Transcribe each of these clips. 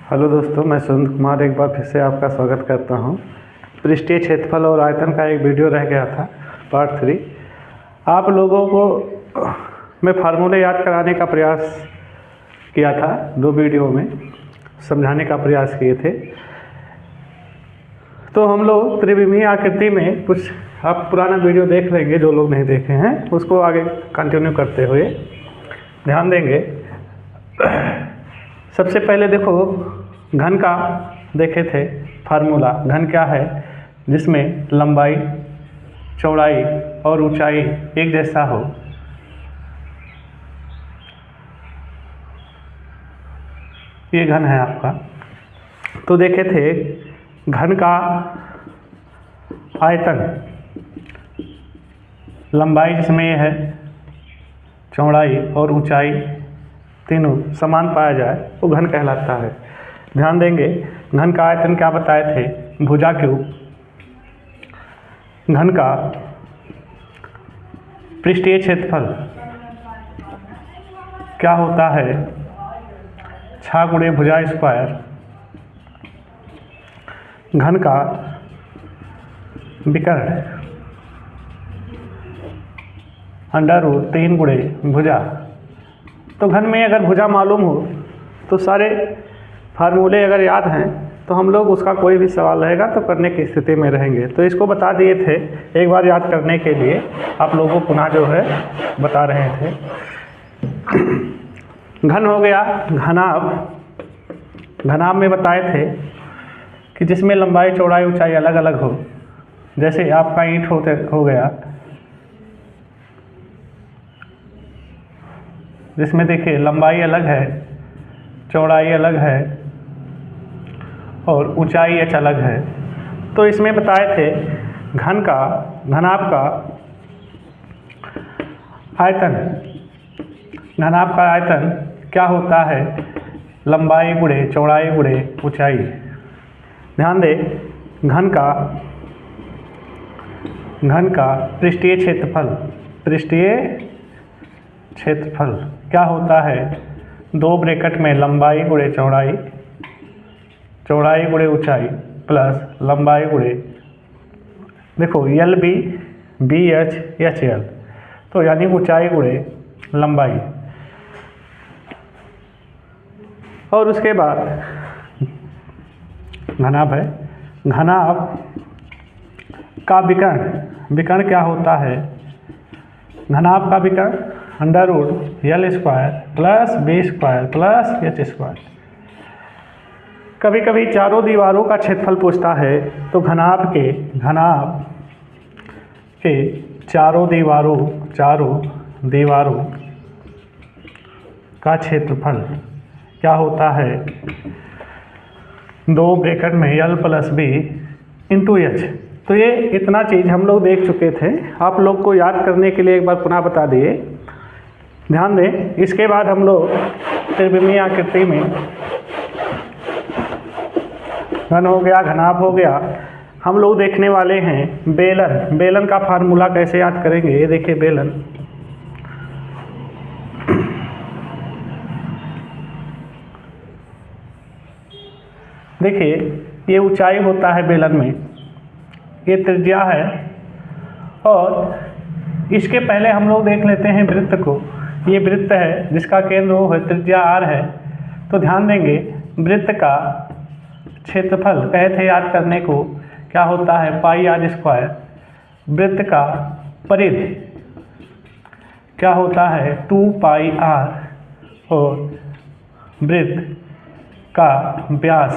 Hello दोस्तों, मैं सुरेंद्र कुमार एक बार फिर से आपका स्वागत करता हूं। पृष्ठीय क्षेत्रफल और आयतन का एक वीडियो रह गया था, पार्ट 3। आप लोगों को मैं फार्मूले याद कराने का प्रयास किया था, 2 वीडियो में समझाने का प्रयास किए थे। तो हम लोग त्रिविमीय आकृति में कुछ आप पुराना वीडियो देख लेंगे, जो लोग नहीं देखे हैं उसको आगे कंटिन्यू करते हुए ध्यान देंगे। सबसे पहले देखो, घन का देखे थे फार्मूला। घन क्या है? जिसमें लंबाई, चौड़ाई और ऊंचाई एक जैसा हो। ये घन है आपका। तो देखे थे घन का आयतन, लंबाई जिसमें ये है, चौड़ाई और ऊंचाई तीनों समान पाया जाए तो घन कहलाता है। ध्यान देंगे, घन का आयतन क्या बताए थे? भुजा क्यूब। घन का पृष्ठीय क्षेत्रफल क्या होता है? 6 गुणे भुजा स्क्वायर। घन का विकर्ण √3 गुणे भुजा। तो घन में अगर भुजा मालूम हो तो सारे फार्मूले अगर याद हैं तो हम लोग उसका कोई भी सवाल रहेगा तो करने की स्थिति में रहेंगे। तो इसको बता दिए थे, एक बार याद करने के लिए आप लोगों को पुनः जो है बता रहे थे। घन हो गया घनाभ। घनाभ में बताए थे कि जिसमें लंबाई, चौड़ाई, ऊंचाई अलग अलग हो। जैसे आपका ईंट हो गया, जिसमें देखिए लंबाई अलग है, चौड़ाई अलग है और ऊंचाई h अलग है। तो इसमें बताए थे घनाभ का आयतन। घनाभ का आयतन क्या होता है? लंबाई गुणे चौड़ाई गुणे ऊंचाई। ध्यान दे, घन का पृष्ठीय क्षेत्रफल क्या होता है? 2 ब्रैकेट में लंबाई गुणे चौड़ाई, चौड़ाई गुणे ऊंचाई प्लस लंबाई गुणे, देखो LB BH HL, तो यानी ऊंचाई गुणे लंबाई। और उसके बाद घनाभ है। घनाभ का विकर्ण क्या होता है? घनाभ का विकर्ण √L² plus B² plus H²। कभी कभी चारों दीवारों का क्षेत्रफल पूछता है तो घनाभ के चारों दीवारों का क्षेत्रफल क्या होता है? 2 ब्रैकेट में L + B × H। तो ये इतना चीज़ हम लोग देख चुके थे, आप लोग को याद करने के लिए एक बार पुनः बता दिए। ध्यान दें, इसके बाद हम लोग त्रिविमीय आकृति में घन हो गया, घनाभ हो गया, हम लोग देखने वाले हैं बेलन। बेलन का फार्मूला कैसे याद करेंगे? ये देखिए बेलन। देखिए ये ऊंचाई होता है बेलन में, ये त्रिज्या है, और इसके पहले हम लोग देख लेते हैं वृत्त को। ये वृत्त है जिसका केंद्र O है, त्रिज्या R है। तो ध्यान देंगे, वृत्त का क्षेत्रफल कहे थे याद करने को, क्या होता है? πr²। वृत्त का परिधि क्या होता है? 2πr। और वृत्त का व्यास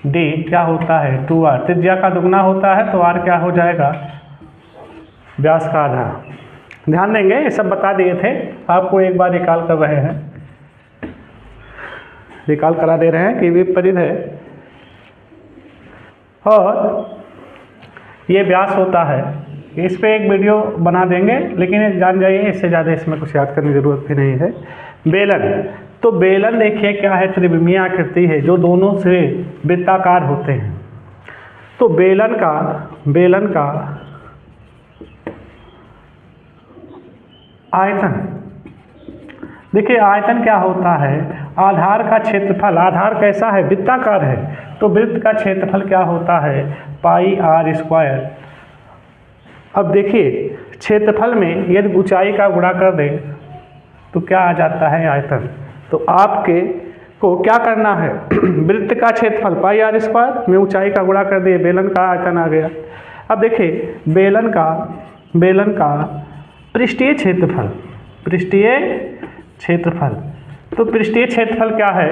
d क्या होता है? 2r। त्रिज्या का दुगना होता है तो r क्या हो जाएगा? व्यास का आधा। ध्यान देंगे, ये सब बता दिए थे, आपको एक बार रिकॉल कर रहे हैं, रिकॉल करा दे रहे हैं कि ये परिधि है और ये व्यास होता है। इस पे एक वीडियो बना देंगे, लेकिन जान जाइए, इससे ज़्यादा इसमें कुछ याद करने की जरूरत भी नहीं है। बेलन, तो बेलन देखिए क्या है? त्रिविमीय आकृति है जो दोनों से वृत्ताकार होते हैं। तो बेलन का आयतन, देखिए आयतन क्या होता है? आधार का क्षेत्रफल, आधार कैसा है, वृत्ताकार है, तो वृत्त का क्षेत्रफल क्या होता है, पाई आर स्क्वायर। अब देखिए क्षेत्रफल में यदि ऊंचाई का गुणा कर दें तो क्या आ जाता है, आयतन। तो आपके को क्या करना है, वृत्त का क्षेत्रफल पाई आर स्क्वायर में ऊंचाई का गुणा कर दिए, बेलन का आयतन आ गया। अब देखिए बेलन का पृष्ठीय क्षेत्रफल, पृष्ठीय क्षेत्रफल, तो पृष्ठीय क्षेत्रफल क्या है,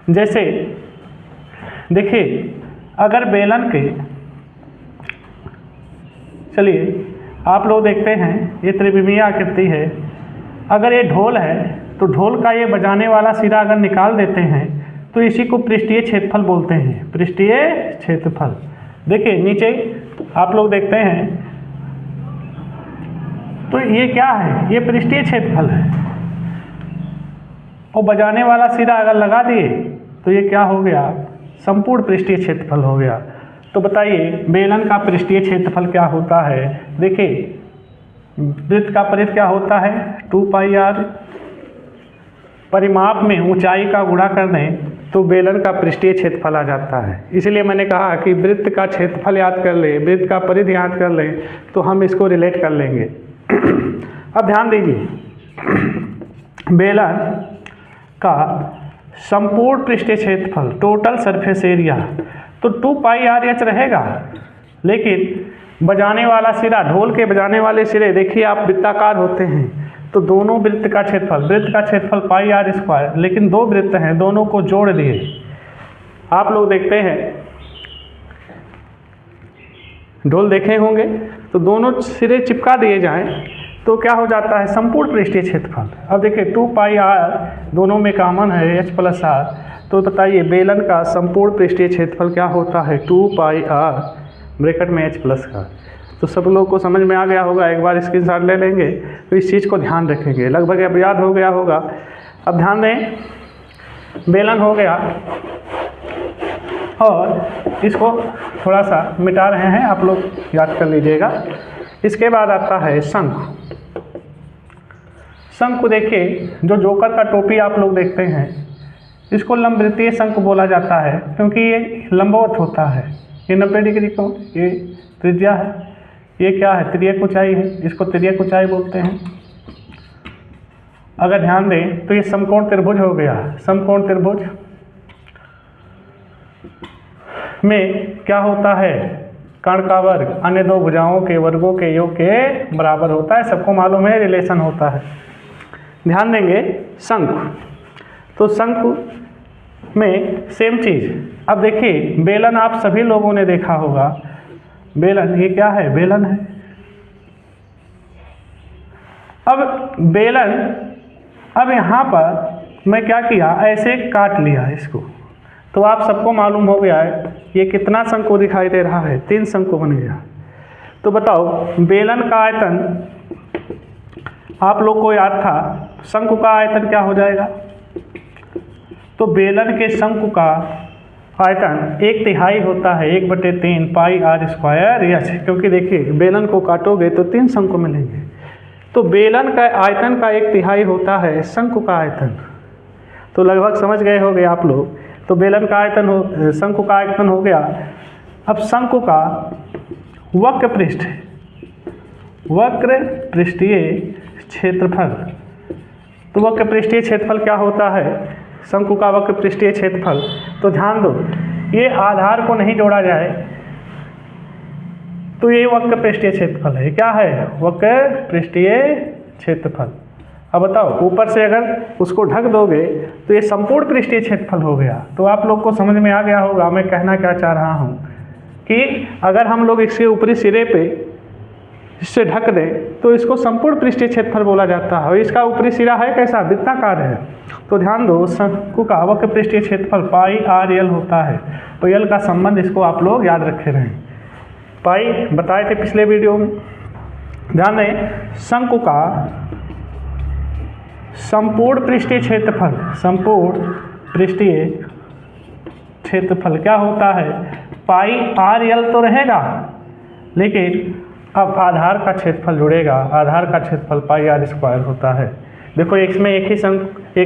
जैसे देखिए अगर बेलन के, चलिए आप लोग देखते हैं ये त्रिविमीय आकृति है, अगर ये ढोल है तो ढोल का ये बजाने वाला सिरा अगर निकाल देते हैं तो इसी को पृष्ठीय क्षेत्रफल बोलते हैं, पृष्ठीय क्षेत्रफल। देखिए नीचे आप लोग देखते हैं तो ये क्या है, ये पृष्ठीय क्षेत्रफल है, और बजाने वाला सिरा अगर लगा दिए तो ये क्या हो गया, संपूर्ण पृष्ठीय क्षेत्रफल हो गया। तो बताइए बेलन का पृष्ठीय क्षेत्रफल क्या होता है। देखिए वृत्त का परिध क्या होता है, 2 पाई आर, परिमाप में ऊंचाई का गुणा कर दें तो बेलन का पृष्ठीय क्षेत्रफल आ जाता है। इसलिए मैंने कहा कि वृत्त का क्षेत्रफल याद कर ले, वृत्त का परिध याद कर ले तो हम इसको रिलेट कर लेंगे। अब ध्यान दीजिए बेलन का संपूर्ण पृष्ठीय क्षेत्रफल, टोटल सरफेस एरिया, तो 2 पाई आर एच रहेगा, लेकिन बजाने वाला सिरा, ढोल के बजाने वाले सिरे देखिए आप वृत्ताकार होते हैं, तो दोनों वृत्त का क्षेत्रफल पाई आर स्क्वायर, लेकिन दो वृत्त हैं, दोनों को जोड़ दिए। आप लोग देखते हैं ढोल देखे होंगे, तो दोनों सिरे चिपका दिए जाएं तो क्या हो जाता है, संपूर्ण पृष्ठीय क्षेत्रफल। अब देखिए 2 पाई आर दोनों में कॉमन है, एच प्लस आर, तो बताइए बेलन का संपूर्ण पृष्ठीय क्षेत्रफल क्या होता है, 2 पाई आर ब्रैकेट में एच प्लस का। तो सब लोग को समझ में आ गया होगा, एक बार स्क्रीनशॉट ले लेंगे तो इस चीज़ को ध्यान रखेंगे, लगभग अब याद हो गया होगा। अब ध्यान दें बेलन हो गया, और इसको थोड़ा सा मिटा रहे हैं, आप लोग याद कर लीजिएगा। इसके बाद आता है शंख। शंख को देखिए, जो जोकर का टोपी आप लोग देखते हैं, इसको लंबवृत्तीय शंख बोला जाता है क्योंकि ये लंबवत होता है। ये 90 डिग्री को, ये त्रिज्या है, ये क्या है, तिर्यक ऊंचाई है, इसको तिर्यक ऊंचाई बोलते हैं। अगर ध्यान दें तो ये समकोण त्रिभुज हो गया। समकोण त्रिभुज में क्या होता है, कर्ण का वर्ग अन्य दो भुजाओं के वर्गों के योग के बराबर होता है, सबको मालूम है, रिलेशन होता है। ध्यान देंगे शंख, तो शंख में सेम चीज़। अब देखिए बेलन आप सभी लोगों ने देखा होगा, बेलन ये क्या है, बेलन है। अब बेलन, अब यहाँ पर मैं क्या किया, ऐसे काट लिया इसको, तो आप सबको मालूम हो गया है ये कितना शंकु दिखाई दे रहा है, 3 शंकु बन गया। तो बताओ बेलन का आयतन आप लोग को याद था, शंकु का आयतन क्या हो जाएगा, तो बेलन के शंकु का आयतन 1/3 होता है 1/3 पाई आर स्क्वायर एच, क्योंकि देखिए बेलन को काटोगे तो 3 शंकु मिलेंगे, तो बेलन का आयतन का 1/3 होता है शंकु का आयतन। तो लगभग समझ गए होंगे आप लोग। तो बेलन का आयतन हो, शंकु का आयतन हो गया। अब शंकु का वक्र पृष्ठ, वक्र पृष्ठीय क्षेत्रफल, तो वक्र पृष्ठीय क्षेत्रफल क्या होता है, शंकु का वक्र पृष्ठीय क्षेत्रफल। तो ध्यान दो, ये आधार को नहीं जोड़ा जाए तो ये वक्र पृष्ठीय क्षेत्रफल है, क्या है, वक्र पृष्ठीय क्षेत्रफल। अब बताओ ऊपर से अगर उसको ढक दोगे तो ये संपूर्ण पृष्ठीय क्षेत्रफल हो गया। तो आप लोग को समझ में आ गया होगा मैं कहना क्या चाह रहा हूँ, कि अगर हम लोग इसके ऊपरी सिरे पे इससे ढक दें तो इसको संपूर्ण पृष्ठीय क्षेत्रफल बोला जाता है, और इसका ऊपरी सिरा है कैसा, वृत्ताकार है। तो ध्यान दो शंकु का वक्र पृष्ठीय क्षेत्रफल पाई आर एल होता है, तो एल का संबंध इसको आप लोग याद रखे रहें। पाई बताए थे पिछले वीडियो में। ध्यान दें शंकु का संपूर्ण पृष्ठीय क्षेत्रफल, संपूर्ण पृष्ठीय क्षेत्रफल क्या होता है, पाई आर एल तो रहेगा, लेकिन अब आधार का क्षेत्रफल जुड़ेगा, आधार का क्षेत्रफल पाई आर स्क्वायर होता है। देखो इसमें एक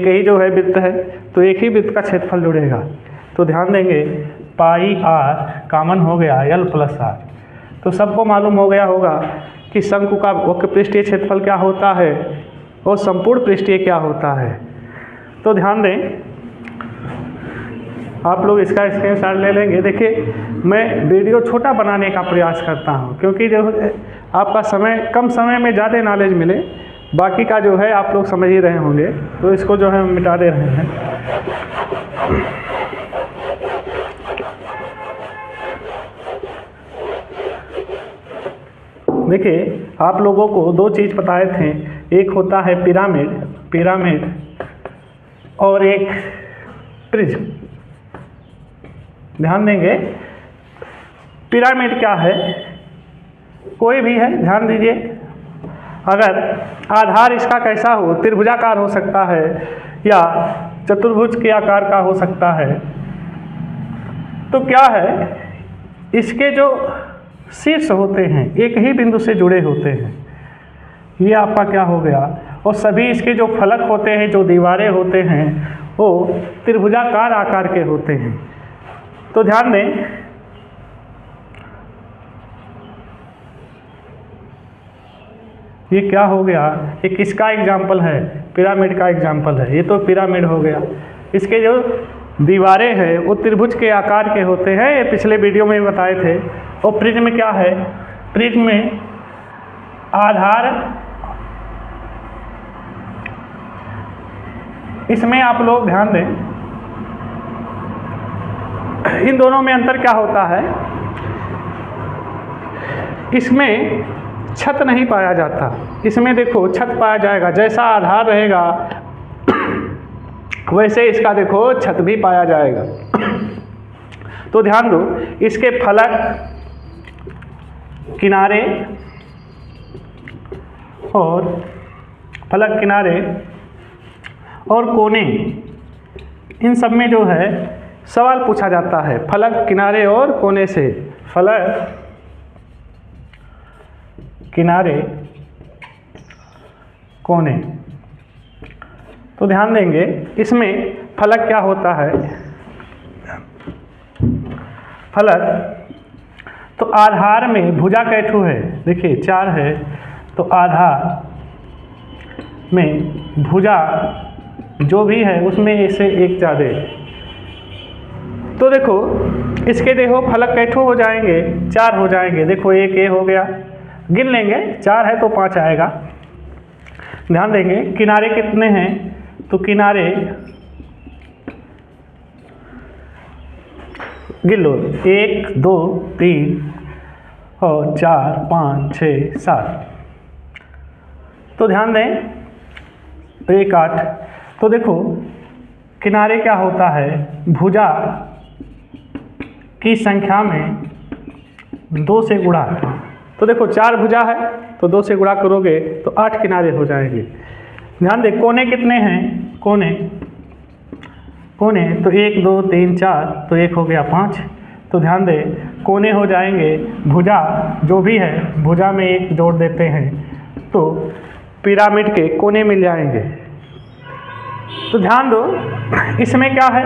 ही जो है वृत्त है, तो एक ही वृत्त का क्षेत्रफल जुड़ेगा। तो ध्यान देंगे पाई आर कॉमन हो गया एल प्लस आर। तो सबको मालूम हो गया होगा कि शंकु का वक्र पृष्ठीय क्षेत्रफल क्या होता है और संपूर्ण पृष्ठीय क्या होता है। तो ध्यान दें, आप लोग इसका स्क्रीनशॉट ले लेंगे। देखिए मैं वीडियो छोटा बनाने का प्रयास करता हूँ, क्योंकि जो आपका कम समय में ज़्यादा नॉलेज मिले। बाकी का जो है आप लोग समझ ही रहे होंगे, तो इसको जो है हम मिटा दे रहे हैं। देखिए आप लोगों को दो चीज़ बताए थे, एक होता है पिरामिड और एक प्रिज्म। ध्यान देंगे पिरामिड क्या है, कोई भी है, ध्यान दीजिए। अगर आधार इसका कैसा हो, त्रिभुजाकार हो सकता है या चतुर्भुज के आकार का हो सकता है। तो क्या है, इसके जो शीर्ष होते हैं एक ही बिंदु से जुड़े होते हैं, ये आपका क्या हो गया। और सभी इसके जो फलक होते हैं, जो दीवारें होते हैं, वो त्रिभुजाकार आकार के होते हैं। तो ध्यान दें, ये क्या हो गया, एक इसका एग्जाम्पल है, पिरामिड का एग्जाम्पल है। ये तो पिरामिड हो गया, इसके जो दीवारें हैं वो त्रिभुज के आकार के होते हैं, ये पिछले वीडियो में बताए थे। और प्रिज्म क्या है, प्रिज्म में आधार, इसमें आप लोग ध्यान दें, इन दोनों में अंतर क्या होता है, इसमें छत नहीं पाया जाता, इसमें देखो छत पाया जाएगा। जैसा आधार रहेगा वैसे इसका देखो छत भी पाया जाएगा। तो ध्यान दो, इसके फलक, किनारे और कोने, इन सब में जो है सवाल पूछा जाता है फलक, किनारे और कोने से। फलक, किनारे, कोने। तो ध्यान देंगे इसमें फलक क्या होता है, फलक तो आधार में भुजा कैठू है, देखिए 4 है, तो आधार में भुजा जो भी है उसमें इससे एक ज़्यादा। तो देखो इसके देखो फलक कैठू हो जाएंगे, 4 हो जाएंगे। देखो एक ये हो गया, गिन लेंगे, 4 है तो 5 आएगा। ध्यान देंगे किनारे कितने हैं, तो किनारे गिन लो, 1 2 3 और 4 5 6 7। तो ध्यान दें 1 8। तो देखो किनारे क्या होता है, भुजा की संख्या में 2 से गुणा। तो देखो 4 भुजा है तो 2 से गुणा करोगे तो 8 किनारे हो जाएंगे। ध्यान दे कोने कितने हैं, कोने तो 1 2 3 4, तो 1 हो गया 5। तो ध्यान दे कोने हो जाएंगे, भुजा जो भी है भुजा में 1 जोड़ देते हैं तो पिरामिड के कोने मिल जाएंगे। तो ध्यान दो इसमें क्या है,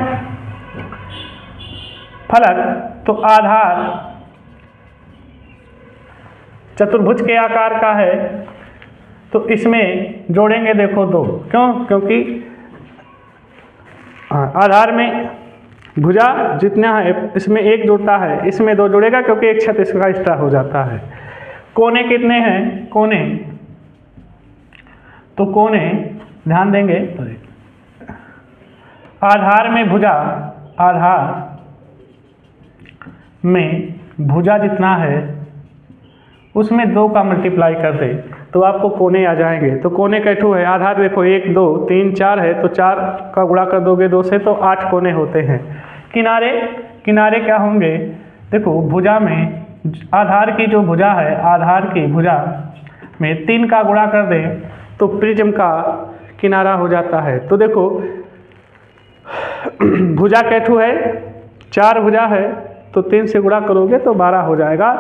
फलक तो आधार चतुर्भुज के आकार का है, तो इसमें जोड़ेंगे देखो 2। क्यों, क्योंकि आधार में भुजा जितना है इसमें 1 जुड़ता है, इसमें 2 जुड़ेगा क्योंकि एक छत इसका एक्स्ट्रा हो जाता है। कोने कितने हैं, कोने तो कोने ध्यान देंगे आधार में भुजा, आधार में भुजा जितना है उसमें 2 का मल्टीप्लाई कर दे तो आपको कोने आ जाएंगे। तो कोने कैठू है, आधार देखो 1 2 3 4 है, तो 4 का गुणा कर दोगे 2 से तो 8 कोने होते हैं। किनारे क्या होंगे, देखो भुजा में आधार की जो भुजा है, आधार की भुजा में 3 का गुणा कर दें तो प्रिज्म का किनारा हो जाता है। तो देखो भुजा कैठू है, 4 भुजा है तो 3 से गुणा करोगे तो 12 हो जाएगा।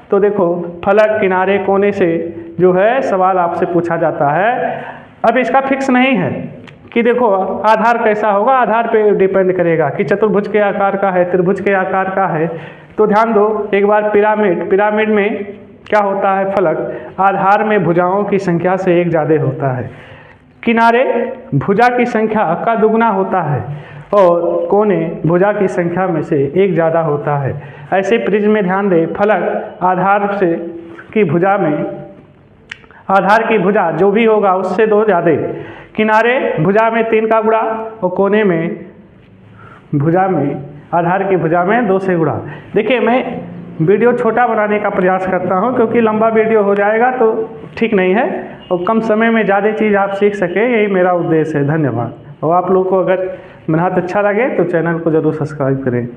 तो देखो फलक, किनारे, कोने से जो है सवाल आपसे पूछा जाता है अब इसका फिक्स नहीं है कि देखो आधार कैसा होगा, आधार पे डिपेंड करेगा कि चतुर्भुज के आकार का है, त्रिभुज के आकार का है। तो ध्यान दो एक बार पिरामिड में क्या होता है, फलक आधार में भुजाओं की संख्या से एक ज़्यादा होता है, किनारे भुजा की संख्या का दुगना होता है और कोने भुजा की संख्या में से एक ज़्यादा होता है। ऐसे प्रिज्म में ध्यान दें, फलक आधार की भुजा जो भी होगा उससे दो ज़्यादा, किनारे भुजा में 3 का गुणा और कोने में आधार की भुजा में 2 से गुणा। देखिए मैं वीडियो छोटा बनाने का प्रयास करता हूं क्योंकि लंबा वीडियो हो जाएगा तो ठीक नहीं है और कम समय में ज़्यादा चीज़ आप सीख सके, यही मेरा उद्देश्य है। धन्यवाद। और आप लोग को अगर मेरा हाथ अच्छा लगे तो चैनल को ज़रूर सब्सक्राइब करें।